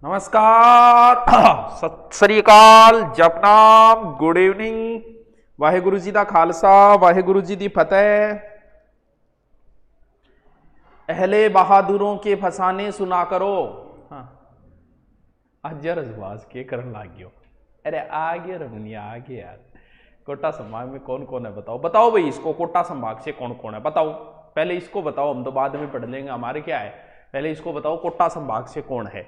नमस्कार सत श्री अकाल जपनाम गुड इवनिंग वाहेगुरु जी दा खालसा वाहेगुरु जी दी फतेह। अहले बहादुरों के फसाने सुना करो। हाँ अजर अजबाज के करन लाग गयो। अरे आगे रमनिया आगे यार। कोटा संभाग में कौन कौन है बताओ बताओ भाई, इसको कोटा संभाग से कौन कौन है बताओ। पहले इसको बताओ, हम तो बाद में पढ़ लेंगे, हमारे क्या है। पहले इसको बताओ कोटा संभाग से कौन है।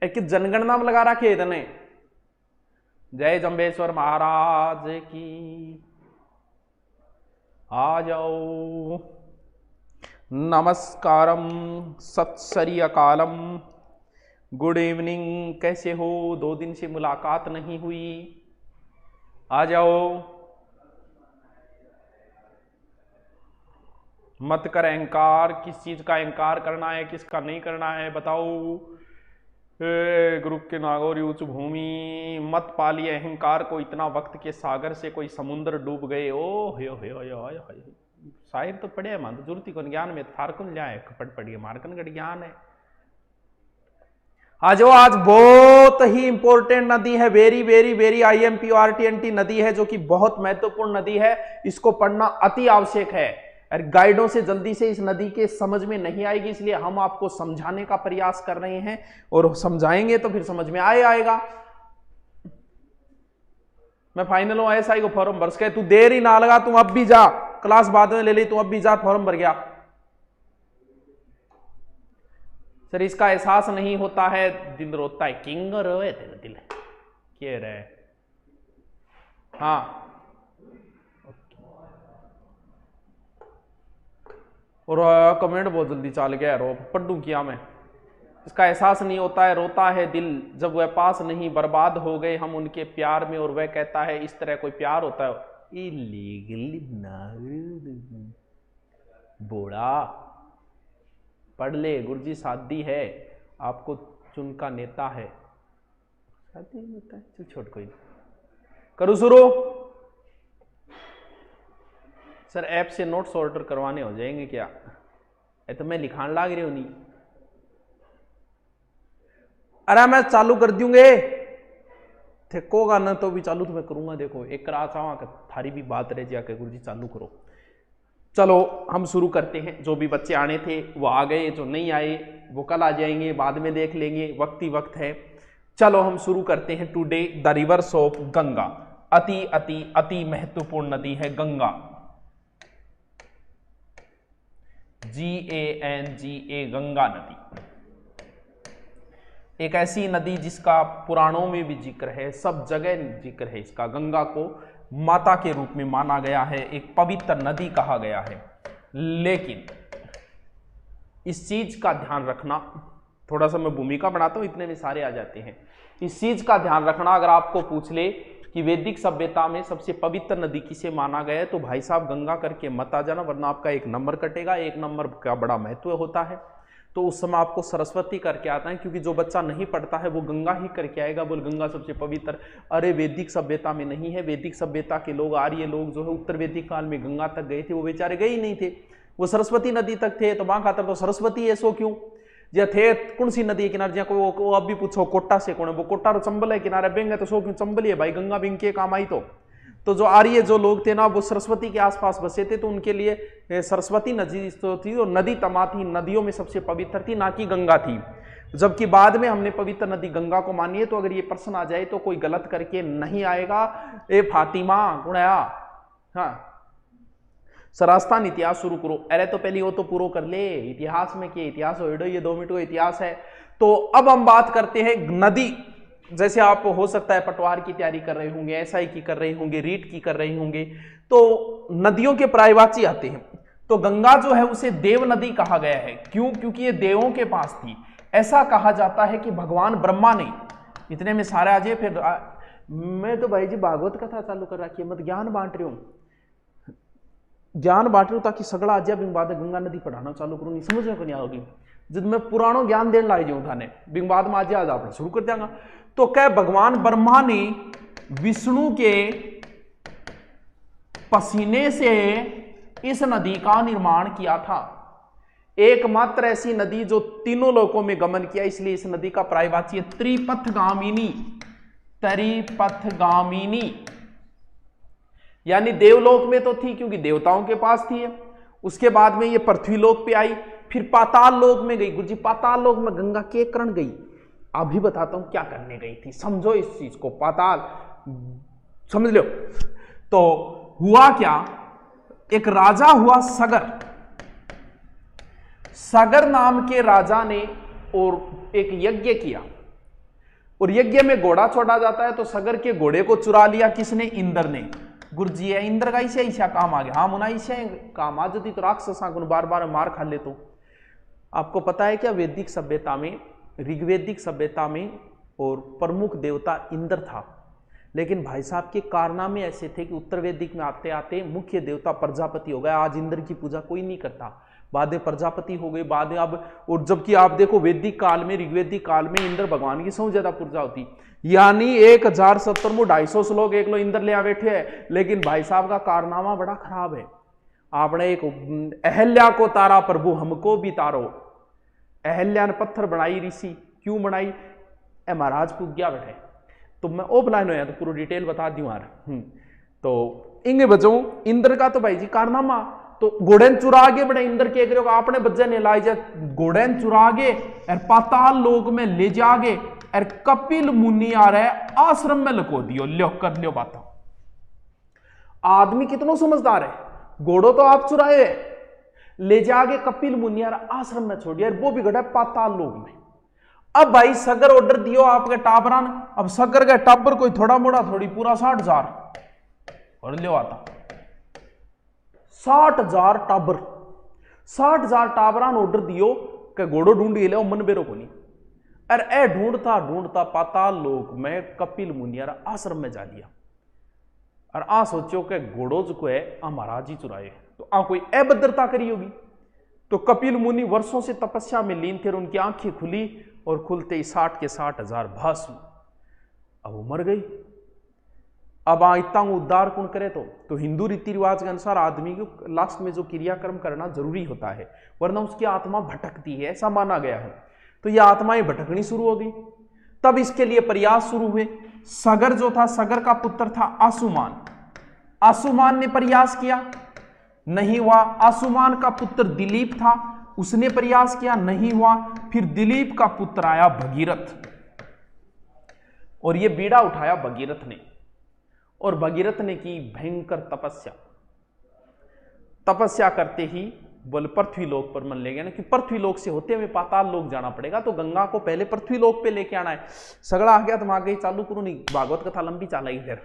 एक जनगणना में लगा रखे इतने। जय जंबेश्वर महाराज की। आ जाओ। नमस्कारम सत श्री अकालम गुड इवनिंग। कैसे हो? 2 दिन से मुलाकात नहीं हुई। आ जाओ। मत कर अहंकार। किस चीज का अहंकार करना है किसका नहीं करना है बताओ। ग्रुप के नागौरी उच्च भूमि। मत पालिए अहंकार को, इतना वक्त के सागर से कोई समुद्र डूब गए। ओ हो शायर तो पढ़े मान तो जरूरत को ज्ञान में थारकुन जाए कपट पढ़िए मारकन गढ़ ज्ञान है। आज बहुत ही इंपॉर्टेंट नदी है, वेरी वेरी वेरी IMPORTNT नदी है, जो कि बहुत महत्वपूर्ण नदी है। इसको पढ़ना अति आवश्यक है। गाइडों से जल्दी से इस नदी के समझ में नहीं आएगी, इसलिए हम आपको समझाने का प्रयास कर रहे हैं और समझाएंगे तो फिर समझ में आएगा। मैं फाइनल हूं SI को फॉर्म भर के, तू देर ही ना लगा, तू अब भी जा, क्लास बाद में ले ली, तू अब भी जा, फॉर्म भर गया। सर इसका एहसास नहीं होता है, दिल रोता है। किंग रोए तेरा दिल क्या रहे। हाँ और कमेंट बहुत जल्दी चाल गया। रो पढ़ू किया मैं। इसका एहसास नहीं होता है, रोता है दिल जब वह पास नहीं, बर्बाद हो गए हम उनके प्यार में। और वह कहता है इस तरह कोई प्यार होता है। इलीगली बोड़ा पढ़ ले। गुरुजी शादी है, आपको चुनका नेता है। शादी नेता है, चल छोड़ कोई करूँ शुरू। सर ऐप से नोट्स ऑर्डर करवाने हो जाएंगे क्या? तो मैं लिखान लाग रही हूं नहीं। अरे मैं चालू कर दूंगे, थकोगा ना तो भी चालू तो मैं करूंगा। देखो एक करा चावा थारी भी बात रह जाके गुरुजी चालू करो। चलो हम शुरू करते हैं। जो भी बच्चे आने थे वो आ गए, जो नहीं आए वो कल आ जाएंगे, बाद में देख लेंगे, वक्त ही वक्त है। चलो हम शुरू करते हैं। Today the reverse of Ganga. अति अति अति महत्वपूर्ण नदी है गंगा। GANGA गंगा नदी। एक ऐसी नदी जिसका पुराणों में भी जिक्र है, सब जगह जिक्र है इसका। गंगा को माता के रूप में माना गया है, एक पवित्र नदी कहा गया है। लेकिन इस चीज का ध्यान रखना, थोड़ा सा मैं भूमिका बनाता हूं, इतने में सारे आ जाते हैं। इस चीज का ध्यान रखना, अगर आपको पूछ ले कि वैदिक सभ्यता में सबसे पवित्र नदी किसे माना गया है, तो भाई साहब गंगा करके मत आ जाना, वरना आपका 1 नंबर कटेगा। 1 नंबर का बड़ा महत्व होता है। तो उस समय आपको सरस्वती करके आता है, क्योंकि जो बच्चा नहीं पढ़ता है वो गंगा ही करके आएगा। बोल गंगा सबसे पवित्र। अरे वैदिक सभ्यता में नहीं है। वैदिक सभ्यता के लोग, आर्य लोग जो है उत्तर वैदिक काल में गंगा तक गए थे, वो बेचारे गए ही नहीं थे, वो सरस्वती नदी तक थे। तो वहां खातर तो सरस्वती है, सो क्यों जे थे कौन सी नदी के किनारे। वो अब भी पूछो कोटा से कौन है, वो कोटा तो चंबल है किनारे, बेंगे तो सो क्यों चंबल है भाई, गंगा बिंग के काम आई। तो जो आर्य जो लोग थे ना, वो सरस्वती के आसपास बसे थे, तो उनके लिए सरस्वती नदी तो थी, और नदी तमा थी, नदियों में सबसे पवित्र थी, ना कि गंगा थी। जबकि बाद में हमने पवित्र नदी गंगा को मानी है। तो अगर ये प्रश्न आ जाए तो कोई गलत करके नहीं आएगा। ए फातिमा गुणया। हाँ सर राजस्थान इतिहास शुरू करो। अरे तो पहले वो तो पूरा कर ले। इतिहास में क्या इतिहास हो, ये 2 मिनट का इतिहास है। तो अब हम बात करते हैं नदी। जैसे आप हो सकता है पटवार की तैयारी कर रहे होंगे, SI की कर रहे होंगे, रीट की कर रहे होंगे, तो नदियों के पर्यायवाची आते हैं। तो गंगा जो है उसे देव नदी कहा गया है। क्यों? क्योंकि ये देवों के पास थी। ऐसा कहा जाता है कि भगवान ब्रह्मा ने, इतने में सारे आ जाए फिर मैं तो भाई जी भागवत कथा चालू कर रखी है, मत ज्ञान बांट रही हूं, ज्ञान बांट रही हूं ताकि सगड़ा आज बिंग बाद गंगा नदी पढ़ाना चालू करूँ, नहीं समझ में को नहीं आओगी। जब मैं पुराणों ज्ञान देने लाई जाऊं थाने बिंग बाद में आज आप शुरू कर देंगा। तो क्या भगवान ब्रह्मा ने विष्णु के पसीने से इस नदी का निर्माण किया था। एकमात्र ऐसी नदी जो तीनों लोकों में गमन किया, इसलिए इस नदी का पर्यायवाची है त्रिपथगामिनी। त्रिपथगामिनी यानी देवलोक में तो थी क्योंकि देवताओं के पास थी, उसके बाद में ये पृथ्वीलोक पे आई, फिर पाताल लोक में गई। गुरुजी पाताल लोक में गंगा के करण गई? अभी बताता हूं क्या करने गई थी, समझो इस चीज को, पाताल समझ लो। तो हुआ क्या, एक राजा हुआ सगर। सगर नाम के राजा ने और एक यज्ञ किया, और यज्ञ में घोड़ा छोड़ा जाता है, तो सगर के घोड़े को चुरा लिया किसने? इंद्र ने। गुरुजी है इंद्र का इसे ऐसा काम आ गया। हाँ मुना इसे काम आ जाती तो राक्षसा को बार बार मार खा ले। तो आपको पता है क्या, वैदिक सभ्यता में, ऋग्वेदिक सभ्यता में और प्रमुख देवता इंद्र था, लेकिन भाई साहब के कारनामे ऐसे थे कि उत्तर वैदिक में आते आते मुख्य देवता प्रजापति हो गया। आज इंद्र की पूजा कोई नहीं करता, बाद में प्रजापति हो गए, बाद में अब, और जबकि आप देखो वैदिक काल में, ऋग्वेदिक काल में इंद्र भगवान की सबसे ज्यादा पूजा होती, यानी 1070 में 250 श्लोक एक लो इंद्र ले आ बैठे हैं। लेकिन भाई साहब का कारनामा बड़ा खराब है। आपने एक अहल्या को तारा प्रभु हमको भी तारो। अहल्या ने पत्थर बनाई ऋषि, क्यों बनाई? ए महाराज पूज्ञा बैठे। तो मैं ऑफलाइन हो या तो पूरा डिटेल बता दूं यार। तो इंगे बचो इंद्र का तो भाई जी कारनामा, तो घोड़न चुरा के बड़े इंद्र के करो आपने बच्चे ने लाई जा, घोड़न चुरा के और पाताल लोक में ले जागे और कपिल मुनि आ रहे आश्रम में लको दियो। लो कर लियो बात। आदमी कितना समझदार है, घोड़ो तो आप चुराए, ले जाके कपिल मुनि आश्रम में छोड़ दिया, वो भी घटा पाताल लोक में। अब भाई सगर ऑर्डर दियो आपके टाबरान, अब सगर का टाबर कोई थोड़ा मोड़ा थोड़ी, पूरा 60,000 और लियो आता 60,000 टाबर, 60,000 टाबरान ऑर्डर दियो कि घोड़ो ढूंढ ले मन बेरो को नहीं। अरे ढूंढता ढूंढता पाताल लोक में कपिल मुनियारा आश्रम में जा लिया। और आ सोचो कि घोड़ो जो है महाराज ही चुराए, तो आ कोई अभद्रता करी होगी। तो कपिल मुनि वर्षों से तपस्या में लीन थे, उनकी आंखें खुली और खुलते ही 60 के 60,000 भस्म। अब वो मर गई। अब इतना उद्धार कौन करे? तो हिंदू रीति रिवाज के अनुसार आदमी को लास्ट में जो क्रियाक्रम करना जरूरी होता है, वरना उसकी आत्मा भटकती है, ऐसा माना गया है। तो ये आत्माएं भटकनी शुरू हो गई। तब इसके लिए प्रयास शुरू हुए। सगर जो था, सगर का पुत्र था आसुमान। आसुमान ने प्रयास किया, नहीं हुआ। आसुमान का पुत्र दिलीप था, उसने प्रयास किया, नहीं हुआ। फिर दिलीप का पुत्र आया भगीरथ, और ये बीड़ा उठाया भगीरथ ने, और भगीरथ ने की भयंकर तपस्या। तपस्या करते ही बोल पृथ्वी लोक पर मन ले गया ना, कि पृथ्वी लोक से होते हुए पाताल लोक जाना पड़ेगा, तो गंगा को पहले पृथ्वी लोक पे लेके आना है। सगड़ा आ गया, तुम आगे ही चालू करो, नहीं भागवत कथा लंबी चालाई फिर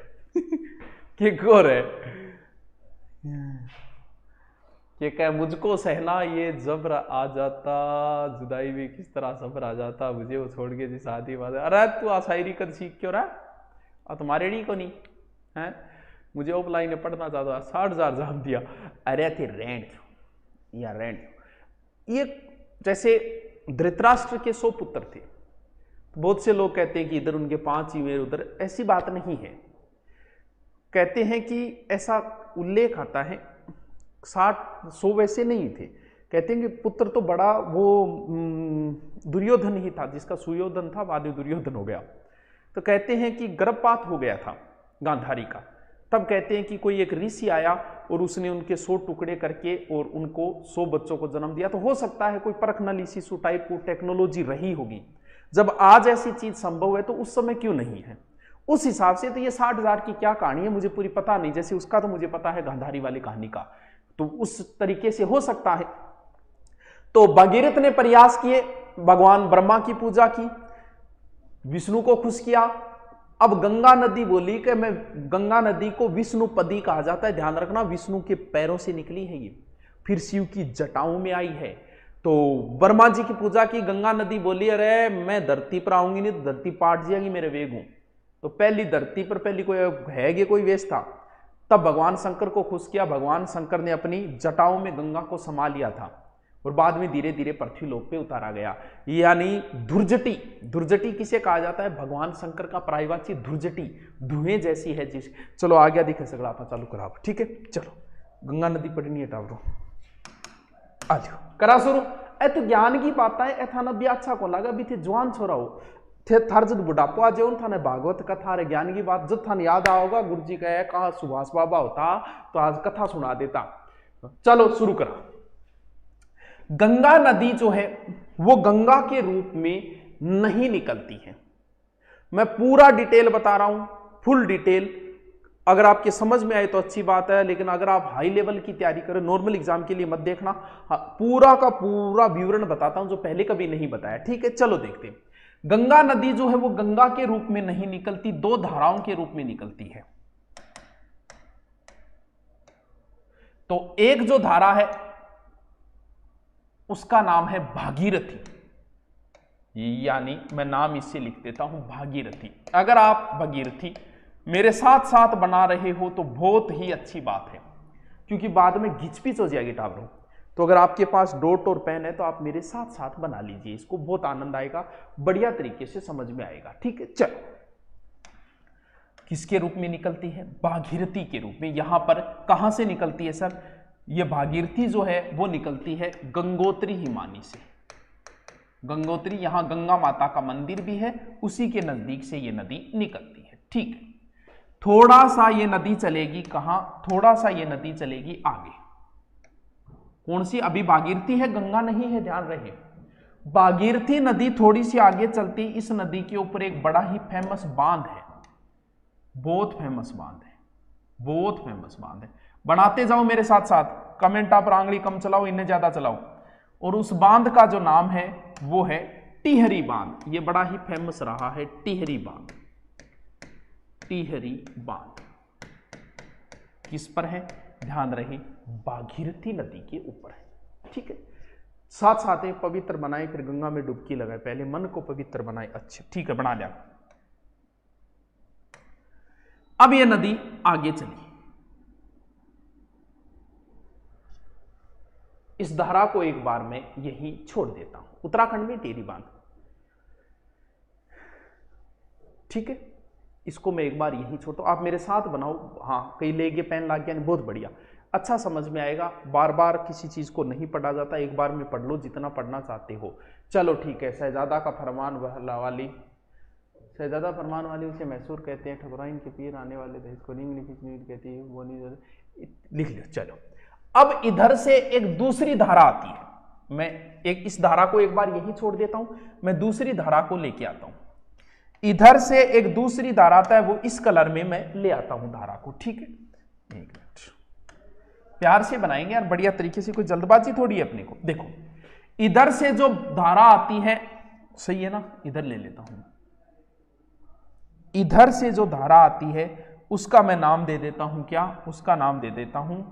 कि गोर है कि कह मुझको सहना ये जबर आ जाता, जुदाई में किस तरह सब्र आ जाता, मुझे वो छोड़ के जी शादी बात। अरे तू आशायरी कद सीख क्यों रहा, और तुम्हारे डी को नहीं है, मुझे ऑफलाइन में पढ़ना चाहता, 60,000 जाम दिया। अरे थे रेंट या रेंट। ये जैसे धृतराष्ट्र के 100 पुत्र थे, बहुत से लोग कहते हैं कि इधर उनके 5 ही मेरे उधर, ऐसी बात नहीं है। कहते हैं कि ऐसा उल्लेख आता है 100 वैसे नहीं थे। कहते हैं कि पुत्र तो बड़ा वो दुर्योधन ही था, जिसका सुयोधन था, बाद में दुर्योधन हो गया। तो कहते हैं कि गर्भपात हो गया था गांधारी का। तब कहते हैं कि कोई एक ऋषि आया और उसने उनके 100 टुकड़े करके और उनको 100 बच्चों को जन्म दिया। तो हो सकता है कोई पर्सनल शिशु टाइप को टेक्नोलॉजी रही होगी। जब आज ऐसी चीज संभव है तो उस समय क्यों नहीं है? उस हिसाब से तो ये 60,000 की क्या कहानी है मुझे पूरी पता नहीं, जैसे उसका तो मुझे पता है गांधारी वाली कहानी का, तो उस तरीके से हो सकता है। तो भगीरथ ने प्रयास किए, भगवान ब्रह्मा की पूजा की, विष्णु को खुश किया। अब गंगा नदी बोली कि मैं, गंगा नदी को विष्णुपदी कहा जाता है, ध्यान रखना, विष्णु के पैरों से निकली है ये, फिर शिव की जटाओं में आई है। तो ब्रह्मा जी की पूजा की, गंगा नदी बोली अरे मैं धरती पर आऊंगी नहीं तो धरती पाट जाएगी मेरे वेग हूं। तो पहली धरती पर पहली कोई है कि कोई वेश था। तब भगवान शंकर को खुश किया, भगवान शंकर ने अपनी जटाओं में गंगा को समा लिया था, और बाद में धीरे धीरे पृथ्वी लोक पे उतारा गया। यानी धुर्जटी, धुर्जटी किसे कहा जाता है? भगवान शंकर का पर्यायवाची धुर्जटी, धुएं जैसी है जिस। चलो आगे दिखे सगड़ा आप चालू करा, ठीक है। चलो गंगा नदी पढ़नी है टावरो। आ जाओ करा शुरू। ए तो ज्ञान की बात है, थाना भी अच्छा को लगा भी थे जवान छोरा हो थे थार जब बुढ़ापा आ जाओ थाने भागवत कथा रे ज्ञान की बात जब थाने याद आओगा गुरु जी कहे कहा सुभाष बाबा होता तो आज कथा सुना देता। चलो शुरू करा। गंगा नदी जो है वो गंगा के रूप में नहीं निकलती है। मैं पूरा डिटेल बता रहा हूं, फुल डिटेल। अगर आपके समझ में आए तो अच्छी बात है, लेकिन अगर आप हाई लेवल की तैयारी करें नॉर्मल एग्जाम के लिए मत देखना। पूरा का पूरा विवरण बताता हूं जो पहले कभी नहीं बताया, ठीक है। चलो देखते हैं। गंगा नदी जो है वो गंगा के रूप में नहीं निकलती, दो धाराओं के रूप में निकलती है। तो एक जो धारा है उसका नाम है भागीरथी, यानी मैं नाम इससे लिख देता हूं भागीरथी। अगर आप भागीरथी मेरे साथ साथ बना रहे हो तो बहुत ही अच्छी बात है, क्योंकि बाद में घिचपिच हो जाएगी टावरों। तो अगर आपके पास डॉट और पेन है तो आप मेरे साथ साथ बना लीजिए, इसको बहुत आनंद आएगा, बढ़िया तरीके से समझ में आएगा, ठीक है। चलो, किसके रूप में निकलती है? भागीरथी के रूप में। यहां पर कहां से निकलती है सर? ये भागीरथी जो है वो निकलती है गंगोत्री हिमानी से। गंगोत्री, यहां गंगा माता का मंदिर भी है, उसी के नजदीक से ये नदी निकलती है, ठीक है। थोड़ा सा ये नदी चलेगी कहां? थोड़ा सा ये नदी चलेगी आगे। कौन सी? अभी भागीरथी है, गंगा नहीं है, ध्यान रहे। भागीरथी नदी थोड़ी सी आगे चलती, इस नदी के ऊपर एक बड़ा ही फेमस बांध है, बहुत फेमस बांध है, बहुत फेमस बांध है। बनाते जाओ मेरे साथ साथ, कमेंट आप आंगली कम चलाओ, इन्हें ज्यादा चलाओ। और उस बांध का जो नाम है वो है टिहरी बांध। ये बड़ा ही फेमस रहा है, टिहरी बांध। टिहरी बांध किस पर है? ध्यान रहे, भागीरथी नदी के ऊपर है, ठीक है। साथ साथ एक पवित्र बनाए, फिर गंगा में डुबकी लगाए, पहले मन को पवित्र बनाए, अच्छे, ठीक है, बना लिया। अब ये नदी आगे चली, इस धारा को एक बार मैं यही छोड़ देता हूं, उत्तराखंड में टिहरी बांध, ठीक है। इसको मैं एक बार यही छोड़ता हूं, आप मेरे साथ बनाओ। हाँ, कहीं ले गए, पेन लाग गया, बहुत बढ़िया, अच्छा समझ में आएगा। बार बार किसी चीज को नहीं पढ़ा जाता, एक बार में पढ़ लो जितना पढ़ना चाहते हो। चलो ठीक है। शहजादा का फरमान वाली, शहजादा फरमान वाली उसे मैसूर कहते हैं, ठकुराइन के पीर आने वाले थे, इसको नींद कहती है, वो नहीं लिख लो। चलो, अब इधर से एक दूसरी धारा आती है, मैं एक इस धारा को एक बार यही छोड़ देता हूं, मैं दूसरी धारा को लेके आता हूं। इधर से एक दूसरी धारा आता है, वो इस कलर में मैं ले आता हूं धारा को, ठीक है। एक मिनट, प्यार से बनाएंगे यार, बढ़िया तरीके से, कोई जल्दबाजी थोड़ी है अपने को। देखो, इधर से जो धारा आती है, सही है ना, इधर ले लेता हूं। इधर से जो धारा आती है उसका मैं नाम दे देता हूं, क्या? उसका नाम दे देता हूं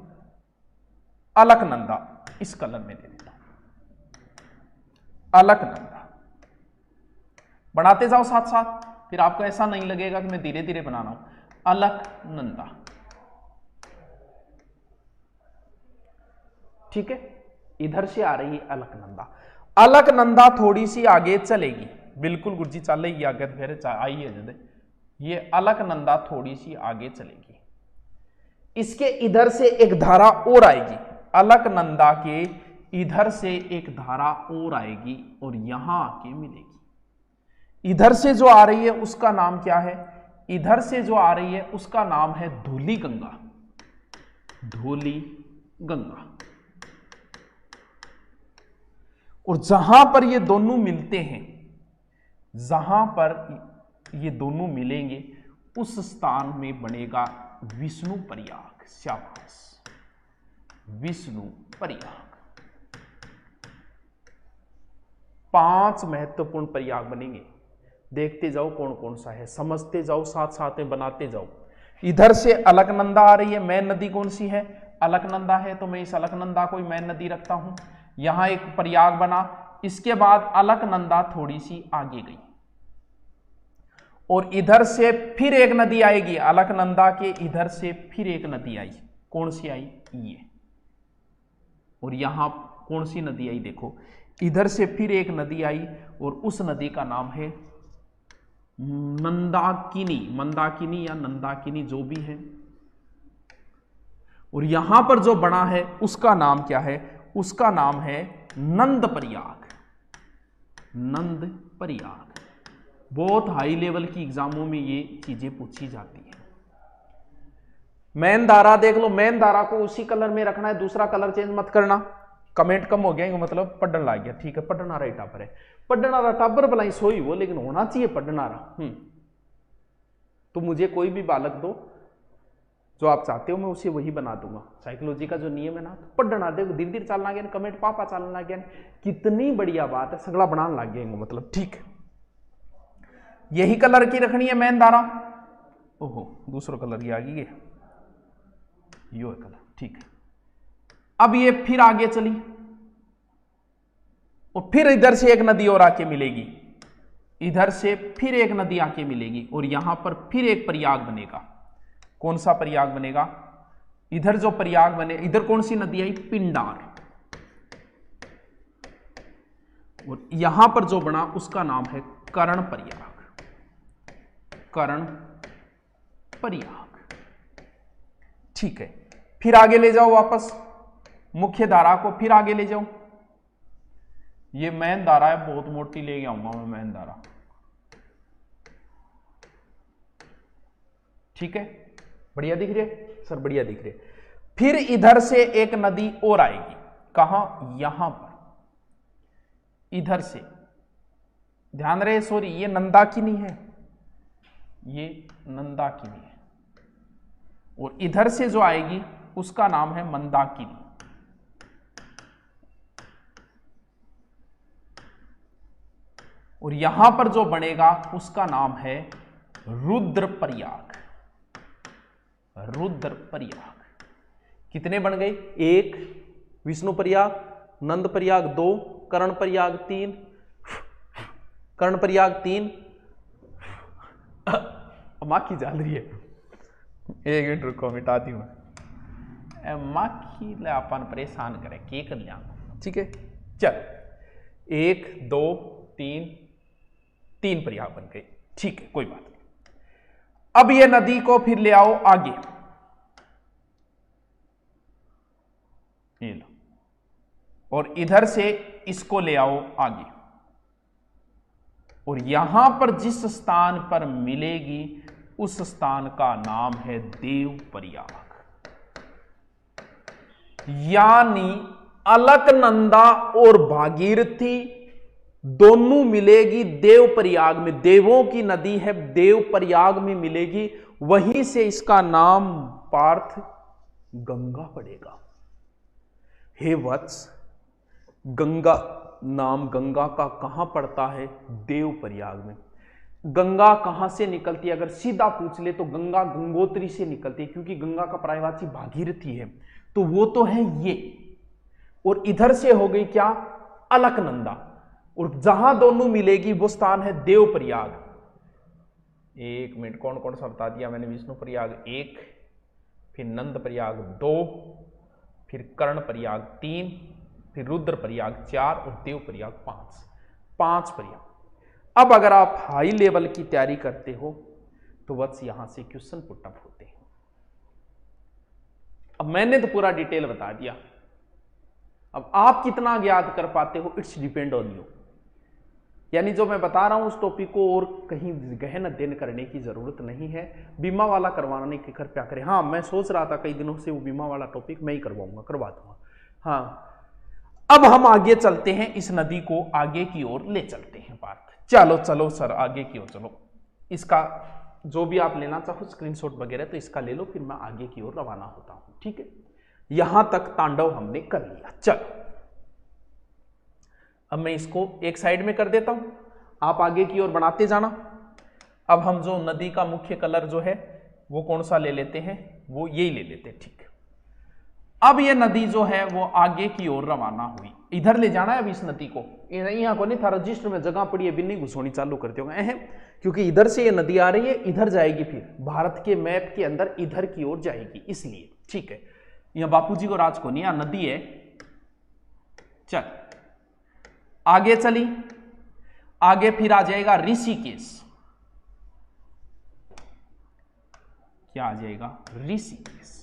अलकनंदा। इस कलर में दे देता हूं अलकनंदा। बनाते जाओ साथ साथ, फिर आपको ऐसा नहीं लगेगा कि मैं धीरे धीरे बना रहा हूं। अलकनंदा, ठीक है। इधर से आ रही है अलकनंदा। अलकनंदा थोड़ी सी आगे चलेगी, बिल्कुल गुरुजी चल रही आगे, फिर आई है जदे। ये अलकनंदा थोड़ी सी आगे चलेगी, इसके इधर से एक धारा और आएगी, अलकनंदा के इधर से एक धारा और आएगी और यहां आके मिलेगी। इधर से जो आ रही है उसका नाम क्या है? इधर से जो आ रही है उसका नाम है धूली गंगा। धूली गंगा। और जहां पर ये दोनों मिलते हैं, जहां पर ये दोनों मिलेंगे उस स्थान में बनेगा विष्णु प्रयाग। शाबाश, विष्णु प्रयाग। 5 महत्वपूर्ण प्रयाग बनेंगे, देखते जाओ कौन कौन सा है, समझते जाओ, साथ साथ में बनाते जाओ। इधर से अलकनंदा आ रही है, मेन नदी कौन सी है? अलकनंदा है, तो मैं इस अलकनंदा को मेन नदी रखता हूं। यहां एक प्रयाग बना, इसके बाद अलकनंदा थोड़ी सी आगे गई और इधर से फिर एक नदी आएगी, अलकनंदा के इधर से फिर एक नदी आई। कौन सी आई? ये। और यहां कौन सी नदी आई? देखो, इधर से फिर एक नदी आई और उस नदी का नाम है नंदाकिनी, मंदाकिनी या नंदाकिनी, जो भी है। और यहां पर जो बना है उसका नाम क्या है? उसका नाम है नंद प्रयाग। नंद प्रयाग। बहुत हाई लेवल की एग्जामों में ये चीजें पूछी जाती हैं। मेन धारा देख लो, मेन धारा को उसी कलर में रखना है, दूसरा कलर चेंज मत करना। कमेंट कम हो गया मतलब पढ़ने लग गया, ठीक है, पढ़ना रहा टाबर है, पढ़ना रहा टाबर भलाई सोई वो, लेकिन होना चाहिए पढ़ना रहा। तो मुझे कोई भी बालक दो जो आप चाहते हो, मैं उसे वही बना दूंगा। साइकोलॉजी का जो नियम है ना, तो पढ़ना देखो, धीरे धीरे चलना गया, कमेंट पापा चलना गया, कितनी बढ़िया बात है, सगड़ा बनाने लग गया मतलब, ठीक है। यही कलर की रखनी है मेन धारा। ओहो, दूसरा कलर की आ गई है, यो कलर, ठीक है। अब ये फिर आगे चली और फिर इधर से एक नदी और आके मिलेगी, इधर से फिर एक नदी आके मिलेगी और यहां पर फिर एक प्रयाग बनेगा। कौन सा प्रयाग बनेगा? इधर जो प्रयाग बने, इधर कौन सी नदी आई? पिंडार। और यहां पर जो बना उसका नाम है कर्ण प्रयाग। कर्ण प्रयाग, ठीक है। फिर आगे ले जाओ वापस, मुख्य धारा को फिर आगे ले जाओ। ये मेन धारा है, बहुत मोटी ले आऊंगा मैं मेन धारा, ठीक है। बढ़िया दिख रही है सर? बढ़िया दिख रही है। फिर इधर से एक नदी और आएगी, कहां? यहां पर, इधर से, ध्यान रहे, सॉरी ये नंदाकिनी है, ये नंदाकिनी है। और इधर से जो आएगी उसका नाम है मंदाकिनी। और यहां पर जो बनेगा उसका नाम है रुद्रप्रयाग। रुद्रप्रयाग। कितने बन गए? 1 विष्णु प्रयाग, नंद प्रयाग 2, कर्ण प्रयाग 3, कर्ण प्रयाग 3। माखी जाल रही है, एक मिनट रुको, मिटाती हूं। माखी अपन परेशान करे, के कर लिया, ठीक है। चल, 1 2 3 प्रयाग बन गए, ठीक है, कोई बात नहीं। अब ये नदी को फिर ले आओ आगे, ये लो, और इधर से इसको ले आओ आगे। और यहां पर जिस स्थान पर मिलेगी उस स्थान का नाम है देव प्रयाग। यानी अलकनंदा और भागीरथी दोनों मिलेगी देव प्रयाग में। देवों की नदी है, देव प्रयाग में मिलेगी। वहीं से इसका नाम पार्थ गंगा पड़ेगा। हे वत्स, गंगा नाम गंगा का कहां पड़ता है? देव प्रयाग में। गंगा कहां से निकलती है? अगर सीधा पूछ ले तो गंगा गंगोत्री से निकलती है, क्योंकि गंगा का पर्यायवाची भागीरथी है, तो वो तो है ये। और इधर से हो गई क्या? अलकनंदा। और जहां दोनों मिलेगी वो स्थान है देव प्रयाग। 1 मिनट, कौन कौन सा बता दिया मैंने? विष्णु प्रयाग 1, फिर नंद प्रयाग 2, फिर कर्ण प्रयाग 3, फिर रुद्र प्रयाग 4 और देव प्रयाग 5 प्रयाग। अब अगर आप हाई लेवल की तैयारी करते हो तो बस यहां से क्वेश्चन पुटअप होते हैं। अब मैंने तो पूरा डिटेल बता दिया, अब आप कितना याद कर पाते हो, इट्स डिपेंड ऑन यू। यानी जो मैं बता रहा हूं उस टॉपिक को और कहीं गहन अध्ययन करने की जरूरत नहीं है। बीमा वाला करवाने की कृपया करें। हाँ, मैं सोच रहा था कई दिनों से वो बीमा वाला टॉपिक मैं ही करवाऊंगा, करवा दूंगा। हाँ, अब हम आगे चलते हैं, इस नदी को आगे की ओर ले चलते हैं पार्थ। चलो चलो सर, आगे की ओर चलो। इसका जो भी आप लेना चाहो स्क्रीनशॉट वगैरह तो इसका ले लो, फिर मैं आगे की ओर रवाना होता हूं, ठीक है। यहां तक तांडव हमने कर लिया। चलो, अब मैं इसको एक साइड में कर देता हूं, आप आगे की ओर बढ़ाते जाना। अब हम जो नदी का मुख्य कलर जो है वो कौन सा ले लेते हैं? वो यही ले लेते हैं, ठीक है। अब ये नदी जो है वो आगे की ओर रवाना हुई। इधर ले जाना है अब इस नदी को। यहाँ को नहीं था, रजिस्टर में जगह पड़ी है, बिन्नी घुसोनी चालू करते होंगे अहम, क्योंकि इधर से ये नदी आ रही है, इधर जाएगी, फिर भारत के मैप के अंदर इधर की ओर जाएगी, इसलिए, ठीक है। यहां बापूजी को राज को नहीं, यहां नदी है। चल आगे चली, आगे फिर आ जाएगा ऋषिकेश। क्या आ जाएगा? ऋषिकेश।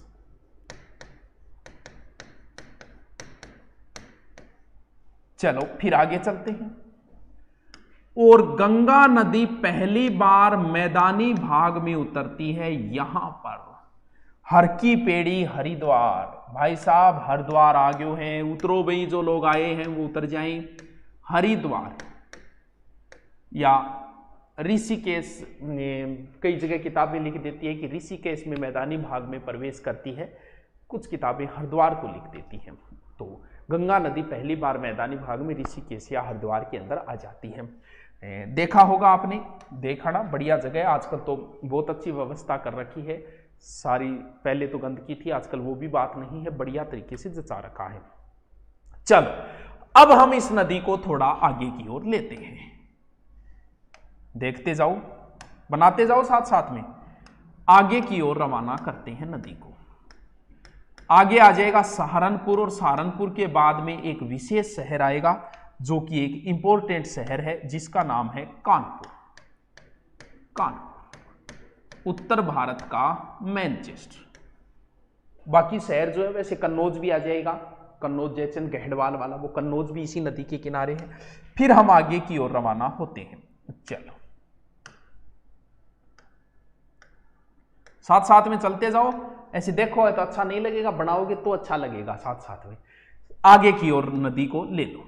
चलो फिर आगे चलते हैं। और गंगा नदी पहली बार मैदानी भाग में उतरती है यहां पर, हर की पेड़ी हरिद्वार। भाई साहब हरिद्वार आ गए हैं, उतरो भाई, जो लोग आए हैं वो उतर जाएं। हरिद्वार या ऋषिकेश, कई जगह किताबें लिख देती है कि ऋषिकेश में मैदानी भाग में प्रवेश करती है, कुछ किताबें हरिद्वार को लिख देती हैं। तो गंगा नदी पहली बार मैदानी भाग में ऋषिकेश या हरिद्वार के अंदर आ जाती है। देखा होगा आपने, देखा ना, बढ़िया जगह। आजकल तो बहुत अच्छी व्यवस्था कर रखी है सारी, पहले तो गंदगी थी, आजकल वो भी बात नहीं है, बढ़िया तरीके से जचा रखा है। चलो अब हम इस नदी को थोड़ा आगे की ओर लेते हैं, देखते जाओ, बनाते जाओ साथ साथ में, आगे की ओर रवाना करते हैं नदी को। आगे आ जाएगा सहारनपुर, और सहारनपुर के बाद में एक विशेष शहर आएगा जो कि एक इंपॉर्टेंट शहर है जिसका नाम है कानपुर। कानपुर उत्तर भारत का मैनचेस्टर। बाकी शहर जो है वैसे कन्नौज भी आ जाएगा, कन्नौज जयचंद गहड़वाल वाला, वो कन्नौज भी इसी नदी के किनारे है। फिर हम आगे की ओर रवाना होते हैं। चलो साथ साथ में चलते जाओ, ऐसे देखो है तो अच्छा नहीं लगेगा, बनाओगे तो अच्छा लगेगा। साथ साथ में आगे की ओर नदी को ले लो।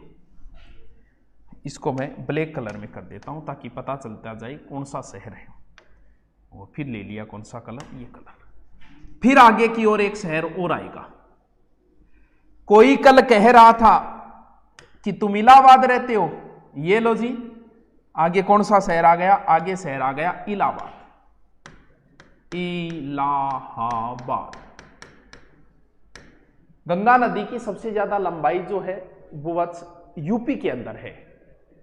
इसको मैं ब्लैक कलर में कर देता हूं ताकि पता चलता जाए कौन सा शहर है। और फिर ले लिया कौन सा कलर, ये कलर। फिर आगे की ओर एक शहर और आएगा। कोई कल कह रहा था कि तुम इलाहाबाद रहते हो, ये लो जी, आगे कौन सा शहर आ गया, आगे शहर आ गया इलाहाबाद। इलाहाबाद। गंगा नदी की सबसे ज्यादा लंबाई जो है वो यूपी के अंदर है,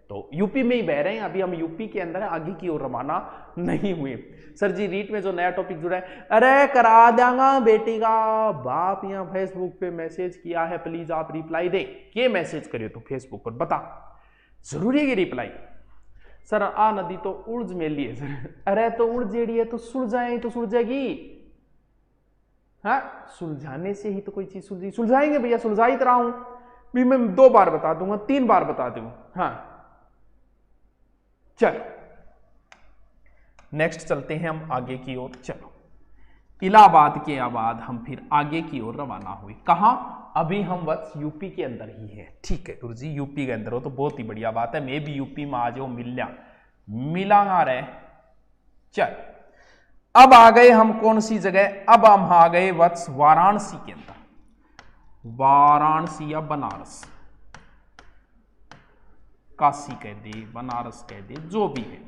तो यूपी में ही बह रहे हैं। अभी हम यूपी के अंदर है, आगे की ओर रवाना नहीं हुए। सर जी रीट में जो नया टॉपिक जुड़ा है, अरे करा देंगा बेटी का बाप, यहाँ फेसबुक पे मैसेज किया है, प्लीज आप रिप्लाई दे। ये मैसेज करियो तो फेसबुक पर बता, जरूरी है रिप्लाई। सर आ नदी तो उर्ज में लिए सर, अरे तो उर्ज जेड़ी है तो सुलझाए तो सुलझेगी, हाँ सुलझाने से ही तो कोई चीज सुलझी। सुलझाएंगे भैया, सुलझा ही रहा हूं भी, मैं 2 बार बता दूंगा, 3 बार बता दूंगा। हाँ चलो नेक्स्ट चलते हैं हम आगे की ओर। चलो इलाहाबाद के बाद हम फिर आगे की ओर रवाना हुए। कहां, अभी हम बस यूपी के अंदर ही है। ठीक है गुरु जी, यूपी के अंदर हो तो बहुत ही बढ़िया बात है, मैं भी यूपी में आ जाओ, मिलांगा रहे। चल अब आ गए हम कौन सी जगह, अब हम आ गए वत्स वाराणसी के अंदर। वाराणसी या बनारस, काशी कह दे, बनारस कह दे, जो भी है।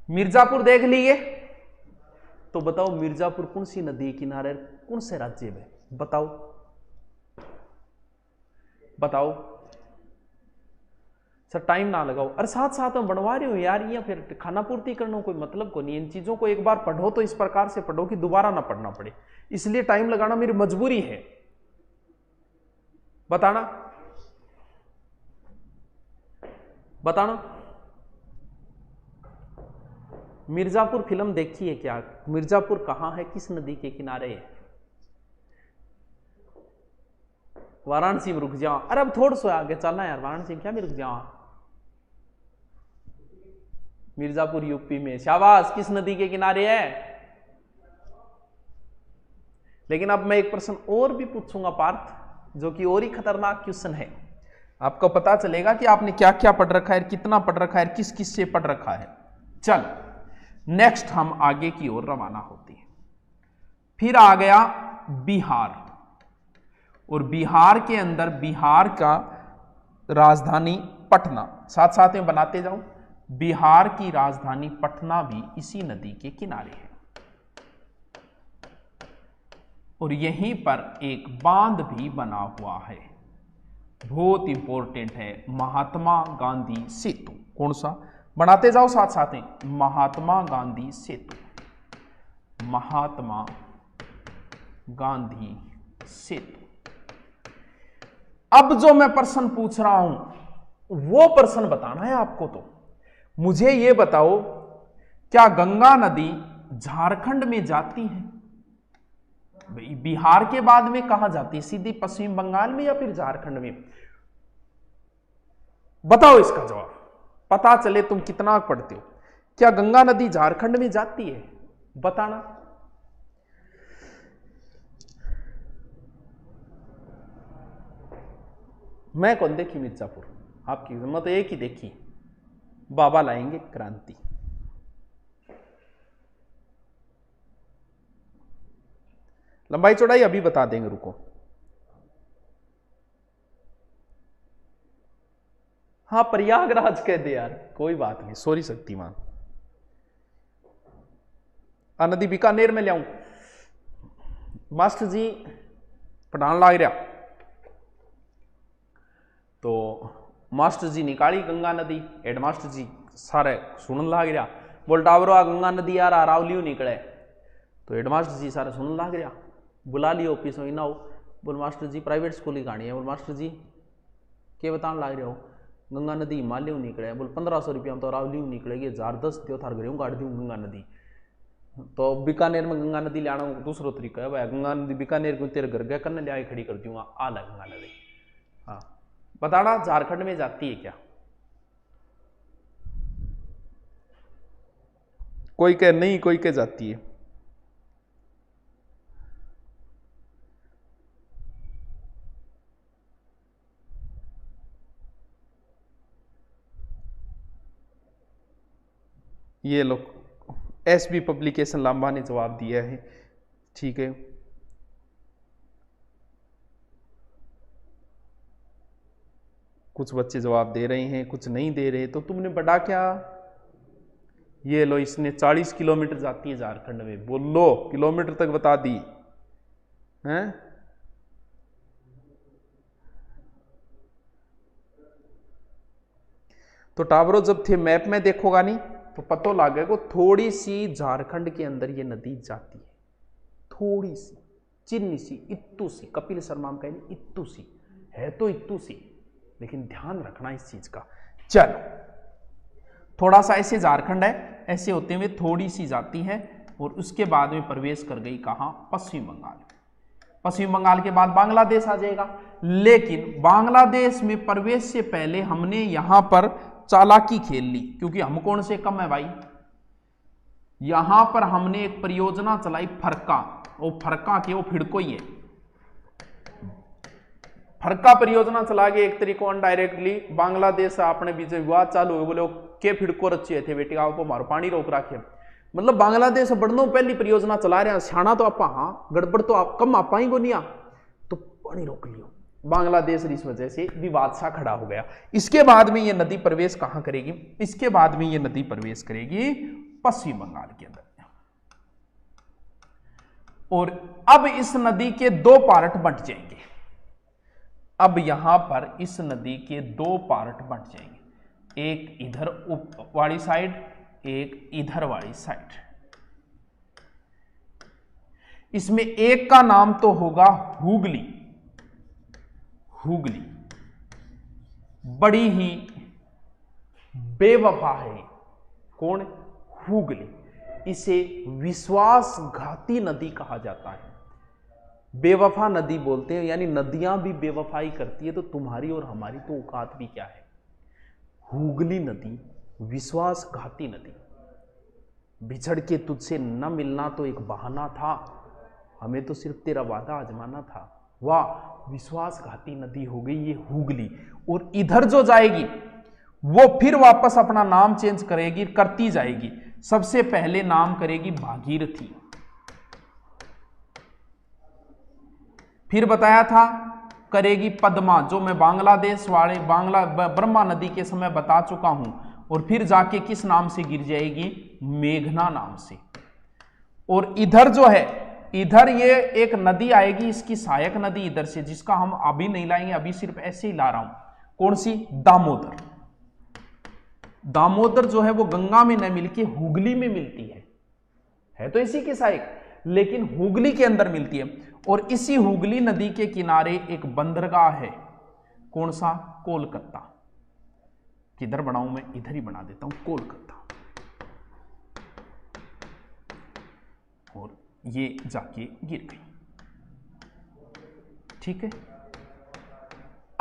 मिर्जापुर देख लिए, तो बताओ मिर्जापुर कौन सी नदी किनारे, कौन से राज्य में, बताओ बताओ। सर टाइम ना लगाओ, अरे साथ साथ में बनवा रहे हो यार, ये फिर खाना पूर्ति करना कोई मतलब को नहीं। इन चीजों को एक बार पढ़ो तो इस प्रकार से पढ़ो कि दोबारा ना पढ़ना पड़े, इसलिए टाइम लगाना मेरी मजबूरी है। बताना बताना मिर्जापुर फिल्म देखी है क्या, मिर्जापुर कहां है, किस नदी के किनारे है? वाराणसी में रुक जाओ, अरे अब थोड़ा सा आगे चलना यार, वाराणसी क्या में रुक जाओ। मिर्जापुर यूपी में, शाबाश, किस नदी के किनारे है? लेकिन अब मैं एक प्रश्न और भी पूछूंगा पार्थ, जो कि और ही खतरनाक क्वेश्चन है। आपको पता चलेगा कि आपने क्या क्या पढ़ रखा है, कितना पढ़ रखा है, किस किस से पढ़ रखा है। चल नेक्स्ट हम आगे की ओर रवाना होते हैं। फिर आ गया बिहार, और बिहार के अंदर बिहार का राजधानी पटना, साथ साथ में बनाते जाओ। बिहार की राजधानी पटना भी इसी नदी के किनारे है, और यहीं पर एक बांध भी बना हुआ है, बहुत इंपॉर्टेंट है, महात्मा गांधी सेतु। कौन सा, बनाते जाओ साथ साथ में, महात्मा गांधी सेतु, महात्मा गांधी सेतु। अब जो मैं प्रश्न पूछ रहा हूं वो प्रश्न बताना है आपको। तो मुझे ये बताओ, क्या गंगा नदी झारखंड में जाती है? बिहार के बाद में कहां जाती है, सीधी पश्चिम बंगाल में या फिर झारखंड में? बताओ इसका जवाब, पता चले तुम कितना पढ़ते हो। क्या गंगा नदी झारखंड में जाती है? बताना। मैं कौन देखी मिर्जापुर, आपकी मैं तो एक ही देखी, बाबा लाएंगे क्रांति। लंबाई चौड़ाई अभी बता देंगे, रुको। हाँ प्रयागराज कह दे यार, कोई बात नहीं, सॉरी शक्तिमान। नदी बीकानेर में ले आऊं, मास्टर जी पढ़ान लाग रहा, तो मास्टर जी निकाली गंगा नदी, हेडमास्टर जी सारे सुनन लाग रहा, बोल टावरो आ गंगा नदी यार अरावलियों निकले, तो हेडमास्टर जी सारे सुनन लाग रहा, बुला लियो ऑफिस में ना हो, बोल मास्टर जी प्राइवेट स्कूल की कहानी है, बोल मास्टर जी के बताने लाग रहे हो, गंगा नदी हिमालय निकले, बोल 1500 रुपया में तो अरावलियों निकलेगी, 1010 दो थार घर काट दूँ गंगा नदी। तो बीकानेर में गंगा नदी ले आना दूसरा तरीका है भाई, गंगा नदी बीकानेर को तेरे घर गए करने ले आके खड़ी कर दूंगा, आ ला गंगा नदी। हाँ बताना झारखंड में जाती है क्या? कोई कह नहीं, कोई कह जाती है। ये लोग एसबी पब्लिकेशन लांबा ने जवाब दिया है, ठीक है। कुछ बच्चे जवाब दे रहे हैं, कुछ नहीं दे रहे, तो तुमने पढ़ा क्या? ये लो, इसने 40 किलोमीटर जाती है झारखंड में, बोलो किलोमीटर तक बता दी हैं। तो टावरो जब थे मैप में देखोगा नहीं तो पता लगेगा थोड़ी सी झारखंड के अंदर ये नदी जाती है, थोड़ी सी चिन्नी सी इत्तू सी, कपिल शर्मा का इत्तू सी है, तो इत्तू सी, लेकिन ध्यान रखना इस चीज का। चलो थोड़ा सा ऐसे झारखंड है, ऐसे होते हुए थोड़ी सी जाती है और उसके बाद में प्रवेश कर गई कहां? पश्चिम बंगाल। पश्चिम बंगाल के बाद बांग्लादेश आ जाएगा, लेकिन बांग्लादेश में प्रवेश से पहले हमने यहां पर चालाकी खेल ली, क्योंकि हम कौन से कम है भाई, यहां पर हमने एक परियोजना चलाई फरका, वो फरका के वो फिड़को ही है, फरका परियोजना चला के एक तरीको अनडायरेक्टली बांग्लादेश अपने बीच विवाद चालू हो, बोले के फिड़को रचे थे बेटे आपको मारो पानी रोक रखे, मतलब बांग्लादेश बढ़नो पहली परियोजना चला रहे हैं, सियाना तो आप, हाँ गड़बड़ तो आप कम आप पाएंगे नहीं, तो पानी रोक लियो, बांग्लादेश इस वजह से विवाद सा खड़ा हो गया। इसके बाद में ये नदी प्रवेश कहां करेगी? इसके बाद में ये नदी प्रवेश करेगी पश्चिम बंगाल के अंदर, और अब इस नदी के दो पार्ट बंट जाएंगे, अब यहां पर इस नदी के दो पार्ट बंट जाएंगे, एक इधर ऊपर वाली साइड, एक इधर वाली साइड। इसमें एक का नाम तो होगा हुगली, हुगली बड़ी ही बेवफा है, कौन? हुगली। इसे विश्वासघाती नदी कहा जाता है, बेवफा नदी बोलते हैं, यानी नदियां भी बेवफाई करती है, तो तुम्हारी और हमारी तो औकात भी क्या है। हुगली नदी विश्वासघाती नदी, बिछड़ के तुझसे न मिलना तो एक बहाना था, हमें तो सिर्फ तेरा वादा आजमाना था, वाह विश्वासघाती नदी हो गई ये हुगली। और इधर जो जाएगी वो फिर वापस अपना नाम चेंज करेगी, करती जाएगी, सबसे पहले नाम करेगी भागीरथी, फिर बताया था करेगी पद्मा, जो मैं बांग्लादेश वाले ब्रह्मा नदी के समय बता चुका हूं, और फिर जाके किस नाम से गिर जाएगी? मेघना नाम से। और इधर जो है, इधर ये एक नदी आएगी, इसकी सहायक नदी इधर से, जिसका हम अभी नहीं लाएंगे, अभी सिर्फ ऐसे ही ला रहा हूं, कौन सी? दामोदर। दामोदर जो है वो गंगा में न मिलके हुगली में मिलती है तो इसी की सहायक, लेकिन हुगली के अंदर मिलती है। और इसी हुगली नदी के किनारे एक बंदरगाह है, कौन सा? कोलकाता। किधर बनाऊं मैं? इधर ही बना देता हूं, कोलकाता। और ये जाके गिर गई, ठीक है।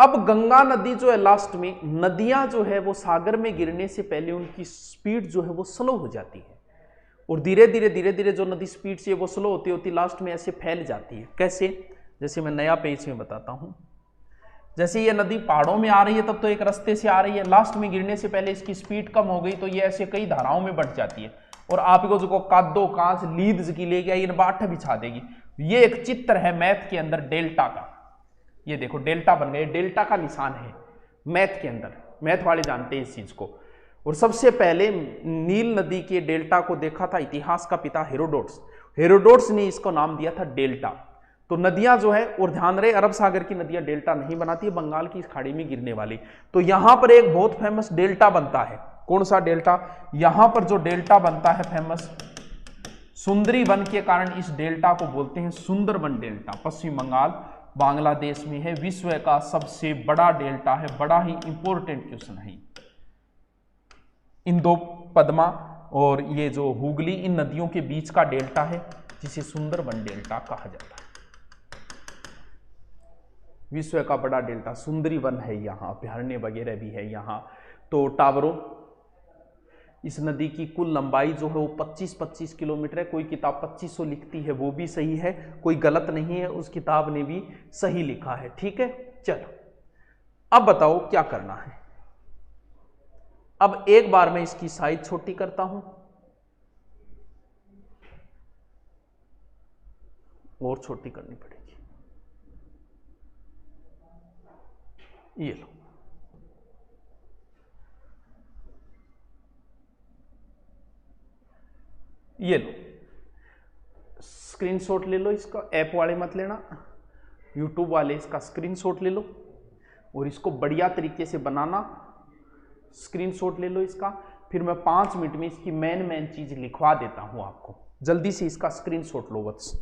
अब गंगा नदी जो है लास्ट में, नदियां जो है वो सागर में गिरने से पहले उनकी स्पीड जो है वो स्लो हो जाती है, और धीरे धीरे जो नदी स्पीड से वो स्लो होती होती लास्ट में ऐसे फैल जाती है। कैसे? जैसे मैं नया पेज में बताता हूं। जैसे ये नदी पहाड़ों में आ रही है तब तो एक रास्ते से आ रही है, लास्ट में गिरने से पहले इसकी स्पीड कम हो गई तो ये ऐसे कई धाराओं में बढ़ जाती है, और आपको जो कादो कांच लीद की ले गया ये बाठ बिछा देगी। ये एक चित्र है मैथ के अंदर डेल्टा का। ये देखो डेल्टा बन गए, डेल्टा का निशान है मैथ के अंदर, मैथ वाले जानते हैं इस चीज को। और सबसे पहले नील नदी के डेल्टा को देखा था इतिहास का पिता हेरोडोट्स। हेरोडोट्स ने इसको नाम दिया था डेल्टा। तो नदियां जो है, और ध्यान रहे अरब सागर की नदियां डेल्टा नहीं बनाती है, बंगाल की खाड़ी में गिरने वाली। तो यहां पर एक बहुत फेमस डेल्टा बनता है। कौन सा डेल्टा? यहां पर जो डेल्टा बनता है फेमस, सुंदरी वन के कारण इस डेल्टा को बोलते हैं सुंदरबन डेल्टा। पश्चिम बंगाल बांग्लादेश में है, विश्व का सबसे बड़ा डेल्टा है। बड़ा ही इंपॉर्टेंट क्वेश्चन है। इंदो पद्मा और ये जो हुगली, इन नदियों के बीच का डेल्टा है जिसे सुंदरबन डेल्टा कहा जाता है। विश्व का बड़ा डेल्टा सुंदरी वन है, यहाँ अभ्यारण्य वगैरह भी है यहाँ। तो टावरों, इस नदी की कुल लंबाई जो है वो 25-25 किलोमीटर है। कोई किताब 2500 लिखती है, वो भी सही है, कोई गलत नहीं है, उस किताब ने भी सही लिखा है। ठीक है, चलो अब बताओ क्या करना है। अब एक बार मैं इसकी साइज छोटी करता हूं, और छोटी करनी पड़ेगी। ये लो, ये लो स्क्रीनशॉट ले लो इसका। ऐप वाले मत लेना, यूट्यूब वाले इसका स्क्रीनशॉट ले लो और इसको बढ़िया तरीके से बनाना। स्क्रीनशॉट ले लो इसका, फिर मैं 5 मिनट में इसकी मेन चीज लिखवा देता हूं आपको। जल्दी से इसका स्क्रीनशॉट लो बस।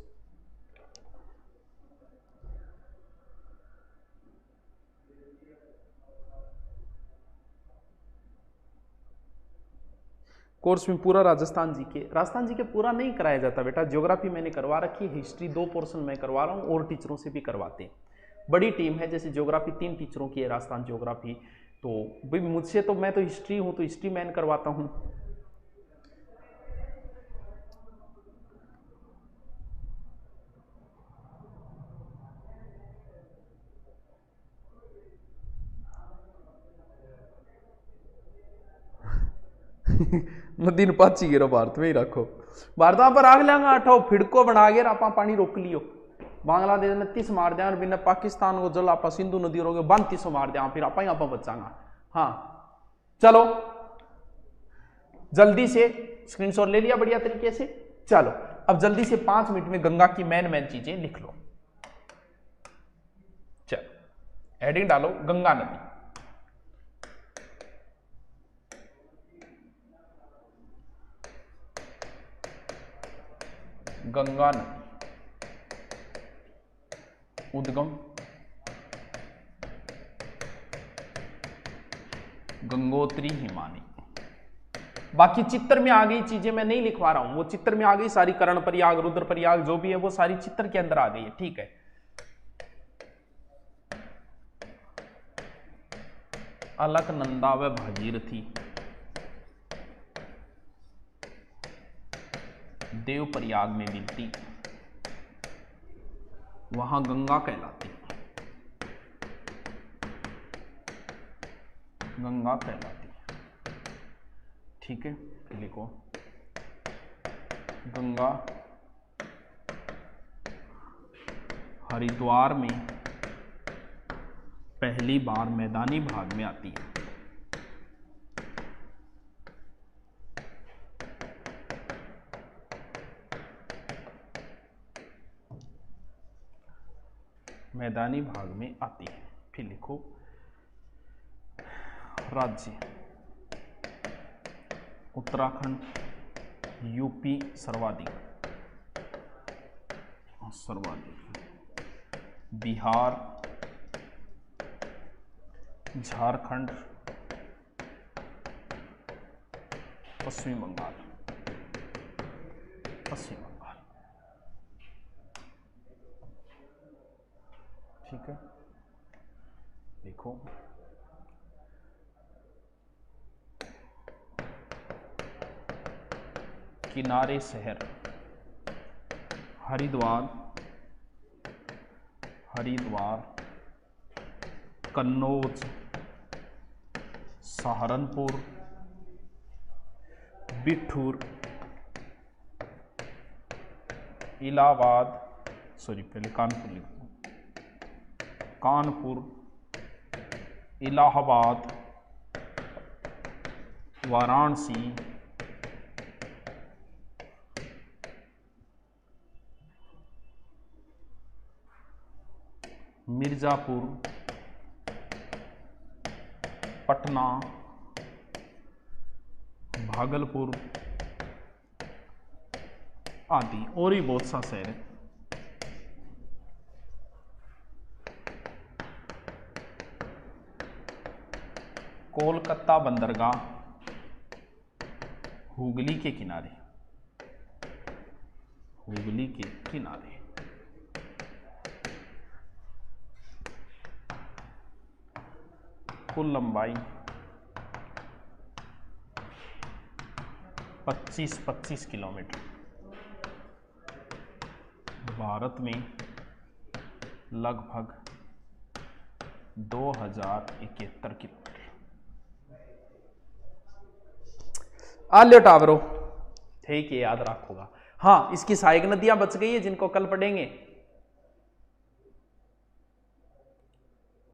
कोर्स में पूरा राजस्थान जी के पूरा नहीं कराया जाता बेटा। ज्योग्राफी मैंने करवा रखी है, हिस्ट्री 2 पोर्शन मैं करवा रहा हूँ, और टीचरों से भी करवाते हैं। बड़ी टीम है, जैसे ज्योग्राफी 3 टीचरों की है, राजस्थान ज्योग्राफी। तो भाई मुझसे तो, मैं तो हिस्ट्री हूँ तो हिस्ट्री मैन करवाता हूँ। नदी ने पाची गिरो भारत में ही रखो, भारत पर आग लेंगा अठो फिड़को बना गया आप पानी रोक लियो। बांग्लादेश ने 30 मार दिया, और बिना पाकिस्तान को जल आप सिंधु नदी रोगे 32 मार दिया, फिर आप यहाँ पर बचांगा। हाँ चलो जल्दी से स्क्रीनशॉट ले लिया बढ़िया तरीके से। चलो अब जल्दी से 5 मिनट में गंगा की मेन चीजें लिख लो। चलो हेडिंग डालो, गंगा नदी। गंगा नदी उद्गम, गंगोत्री हिमानी। बाकी चित्र में आ गई चीजें मैं नहीं लिखवा रहा हूं, वो चित्र में आ गई सारी, कर्ण प्रयाग, रुद्र प्रयाग जो भी है वो सारी चित्र के अंदर आ गई है। ठीक है, अलकनंदा व भागीरथी देव प्रयाग में मिलती, वहां गंगा कहलाती, गंगा कहलाती। ठीक है, लिखो गंगा हरिद्वार में पहली बार मैदानी भाग में आती है। मैदानी भाग में आती है। फिर लिखो राज्य उत्तराखंड, यूपी सर्वाधिक, बिहार, झारखंड, पश्चिम बंगाल, ठीक है। देखो किनारे शहर हरिद्वार, कन्नौज, सहारनपुर, बिठूर, इलाहाबाद, सॉरी पहले कानपुर लिख दूं, कानपुर, इलाहाबाद, वाराणसी, मिर्जापुर, पटना, भागलपुर आदि और भी बहुत सा शहर है। कोलकाता बंदरगाह हुगली के किनारे, कुल लंबाई 25 किलोमीटर, भारत में लगभग 2071 किलोमीटर। आलियो टावरो ठीक है, याद रखोगा। हाँ, इसकी सहायक नदियां बच गई है जिनको कल पढ़ेंगे।